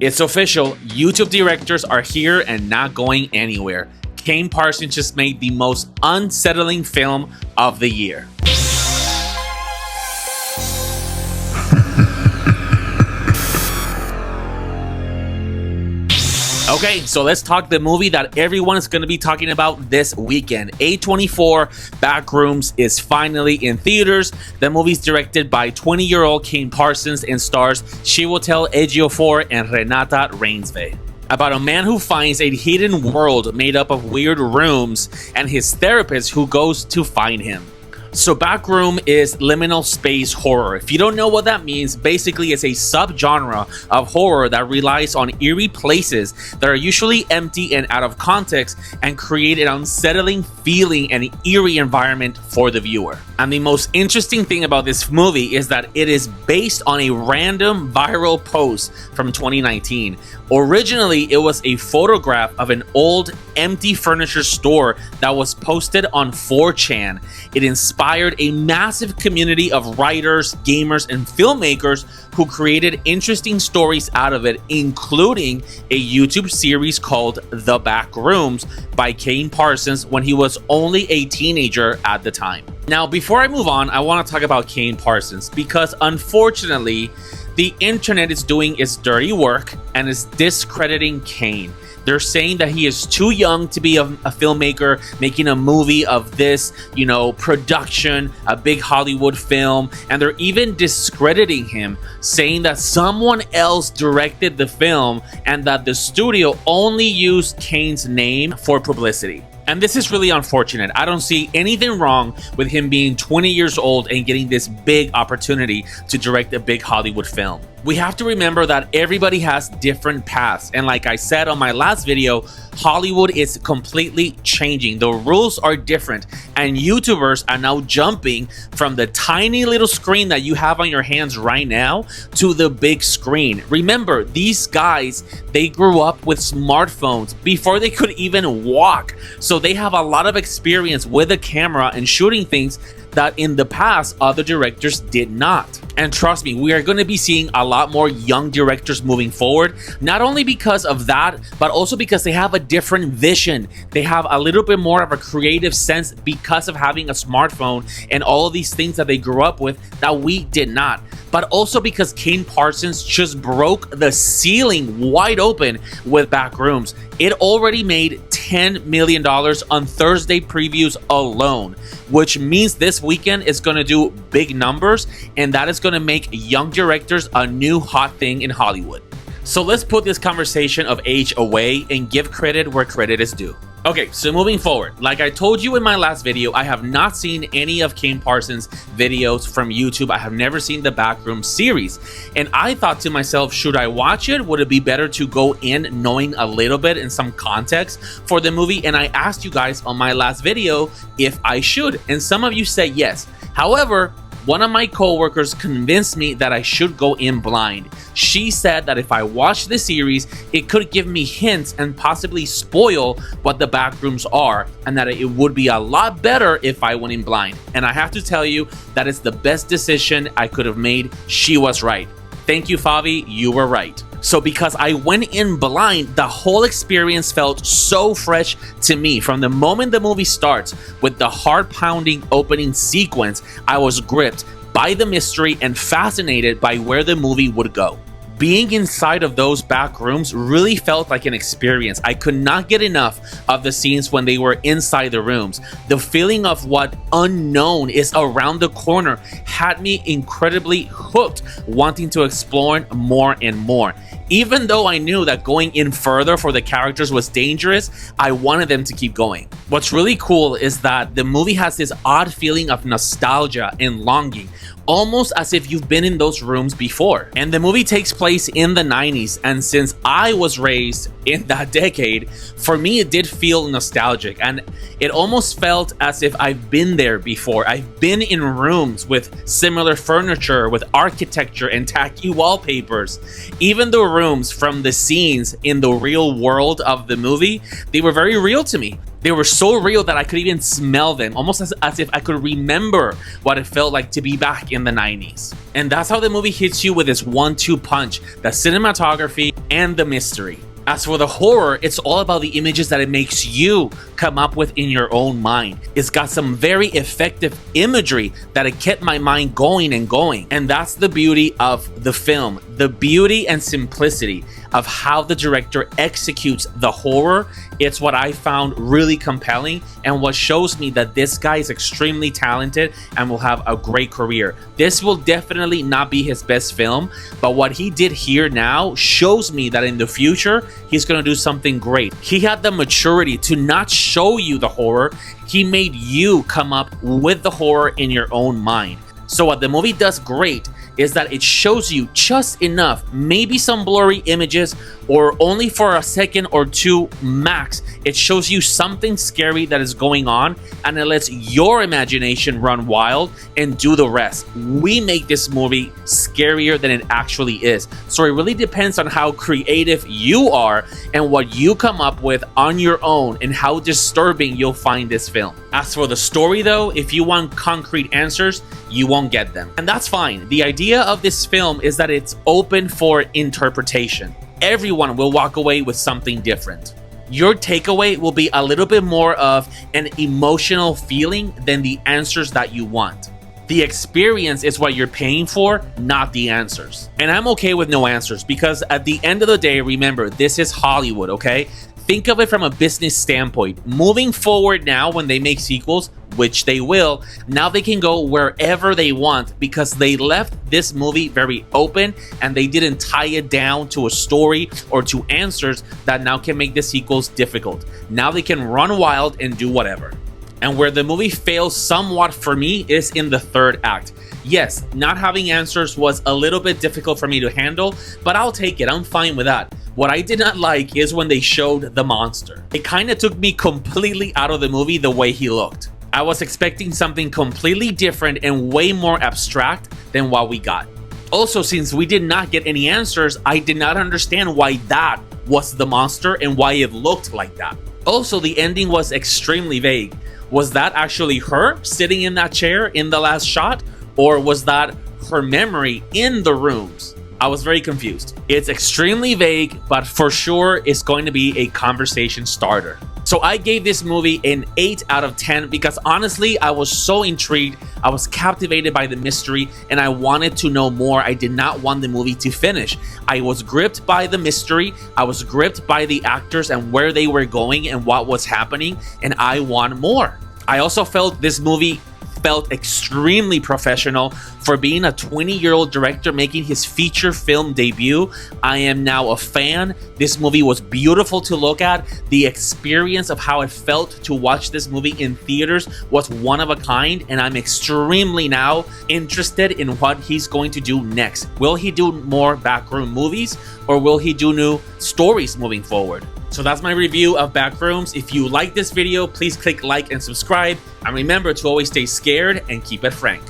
It's official, YouTube directors are here and not going anywhere. Kane Parsons just made the most unsettling film of the year. Okay, so let's talk the movie that everyone is going to be talking about this weekend. A24 Backrooms is finally in theaters. The movie is directed by 20-year-old Kane Parsons and stars Chiwetel Ejiofor and Renata Reinsve. About a man who finds a hidden world made up of weird rooms and his therapist who goes to find him. So Backroom is liminal space horror. If you don't know what that means, basically it's a subgenre of horror that relies on eerie places that are usually empty and out of context and create an unsettling feeling and eerie environment for the viewer. And the most interesting thing about this movie is that it is based on a random viral post from 2019. Originally, it was a photograph of an old empty furniture store that was posted on 4chan. It inspired a massive community of writers, gamers, and filmmakers who created interesting stories out of it, including a YouTube series called The Backrooms by Kane Parsons when he was only a teenager at the time. Now, before I move on, I want to talk about Kane Parsons because unfortunately, the internet is doing its dirty work and is discrediting Kane. They're saying that he is too young to be a filmmaker making a movie of this, production, a big Hollywood film. And they're even discrediting him, saying that someone else directed the film and that the studio only used Kane's name for publicity. And this is really unfortunate. I don't see anything wrong with him being 20 years old and getting this big opportunity to direct a big Hollywood film. We have to remember that everybody has different paths. And like I said on my last video, Hollywood is completely changing. The rules are different. And YouTubers are now jumping from the tiny little screen that you have on your hands right now to the big screen. Remember, these guys, they grew up with smartphones before they could even walk. So they have a lot of experience with a camera and shooting things that in the past other directors did not. And trust me, we are going to be seeing a lot more young directors moving forward, not only because of that, but also because they have a different vision. They have a little bit more of a creative sense because of having a smartphone and all of these things that they grew up with that we did not. But also because Kane Parsons just broke the ceiling wide open with Backrooms. It already made $10 million on Thursday previews alone, which means this weekend is going to do big numbers, and that is going to make young directors a new hot thing in Hollywood. So let's put this conversation of age away and give credit where credit is due. Okay, so moving forward, like I told you in my last video, I have not seen any of Kane Parsons' videos from YouTube. I have never seen the Backroom series. And I thought to myself, should I watch it? Would it be better to go in knowing a little bit and some context for the movie? And I asked you guys on my last video if I should. And some of you said yes. However, one of my coworkers convinced me that I should go in blind. She said that if I watched the series, it could give me hints and possibly spoil what the Backrooms are, and that it would be a lot better if I went in blind. And I have to tell you, that is the best decision I could have made. She was right. Thank you, Favi. You were right. So because I went in blind, the whole experience felt so fresh to me. From the moment the movie starts with the heart-pounding opening sequence, I was gripped by the mystery and fascinated by where the movie would go. Being inside of those back rooms really felt like an experience. I could not get enough of the scenes when they were inside the rooms. The feeling of what unknown is around the corner had me incredibly hooked, wanting to explore more and more. Even though I knew that going in further for the characters was dangerous, I wanted them to keep going. What's really cool is that the movie has this odd feeling of nostalgia and longing, almost as if you've been in those rooms before. And the movie takes place in the 90s, and since I was raised in that decade, for me it did feel nostalgic, and it almost felt as if I've been there before. I've been in rooms with similar furniture, with architecture and tacky wallpapers. Even the rooms from the scenes in the real world of the movie, they were very real to me. They were so real that I could even smell them, almost as if I could remember what it felt like to be back in the 90s. And that's how the movie hits you with this 1-2 punch, the cinematography and the mystery. As for the horror, it's all about the images that it makes you come up with in your own mind. It's got some very effective imagery that it kept my mind going and going. And that's the beauty of the film, the beauty and simplicity of how the director executes the horror. It's what I found really compelling and what shows me that this guy is extremely talented and will have a great career. This will definitely not be his best film, but what he did here now shows me that in the future, he's going to do something great. He had the maturity to not show you the horror. He made you come up with the horror in your own mind. So what the movie does great is that it shows you just enough, maybe some blurry images or only for a second or two max. It shows you something scary that is going on and it lets your imagination run wild and do the rest. We make this movie scarier than it actually is. So it really depends on how creative you are and what you come up with on your own and how disturbing you'll find this film. As for the story though, if you want concrete answers, you won't get them. And that's fine. The idea of this film is that it's open for interpretation. Everyone will walk away with something different. Your takeaway will be a little bit more of an emotional feeling than the answers that you want. The experience is what you're paying for, not the answers. And I'm okay with no answers because at the end of the day, remember, this is Hollywood, okay? Think of it from a business standpoint. Moving forward now, when they make sequels, which they will, now they can go wherever they want because they left this movie very open and they didn't tie it down to a story or to answers that now can make the sequels difficult. Now they can run wild and do whatever. And where the movie fails somewhat for me is in the third act. Yes, not having answers was a little bit difficult for me to handle, but I'll take it. I'm fine with that. What I did not like is when they showed the monster. It kind of took me completely out of the movie the way he looked. I was expecting something completely different and way more abstract than what we got. Also, since we did not get any answers, I did not understand why that was the monster and why it looked like that. Also, the ending was extremely vague. Was that actually her sitting in that chair in the last shot? Or was that her memory in the rooms? I was very confused. It's extremely vague, but for sure it's going to be a conversation starter. So I gave this movie an 8 out of 10 because honestly, I was so intrigued. I was captivated by the mystery and I wanted to know more. I did not want the movie to finish. I was gripped by the mystery. I was gripped by the actors and where they were going and what was happening, and I want more. I also felt this movie felt extremely professional for being a 20-year-old director making his feature film debut. I am now a fan. This movie was beautiful to look at. The experience of how it felt to watch this movie in theaters was one of a kind, and I'm extremely now interested in what he's going to do next. Will he do more backroom movies or will he do new stories moving forward? So that's my review of Backrooms. If you like this video, please click like and subscribe. And remember to always stay scared and keep it frank.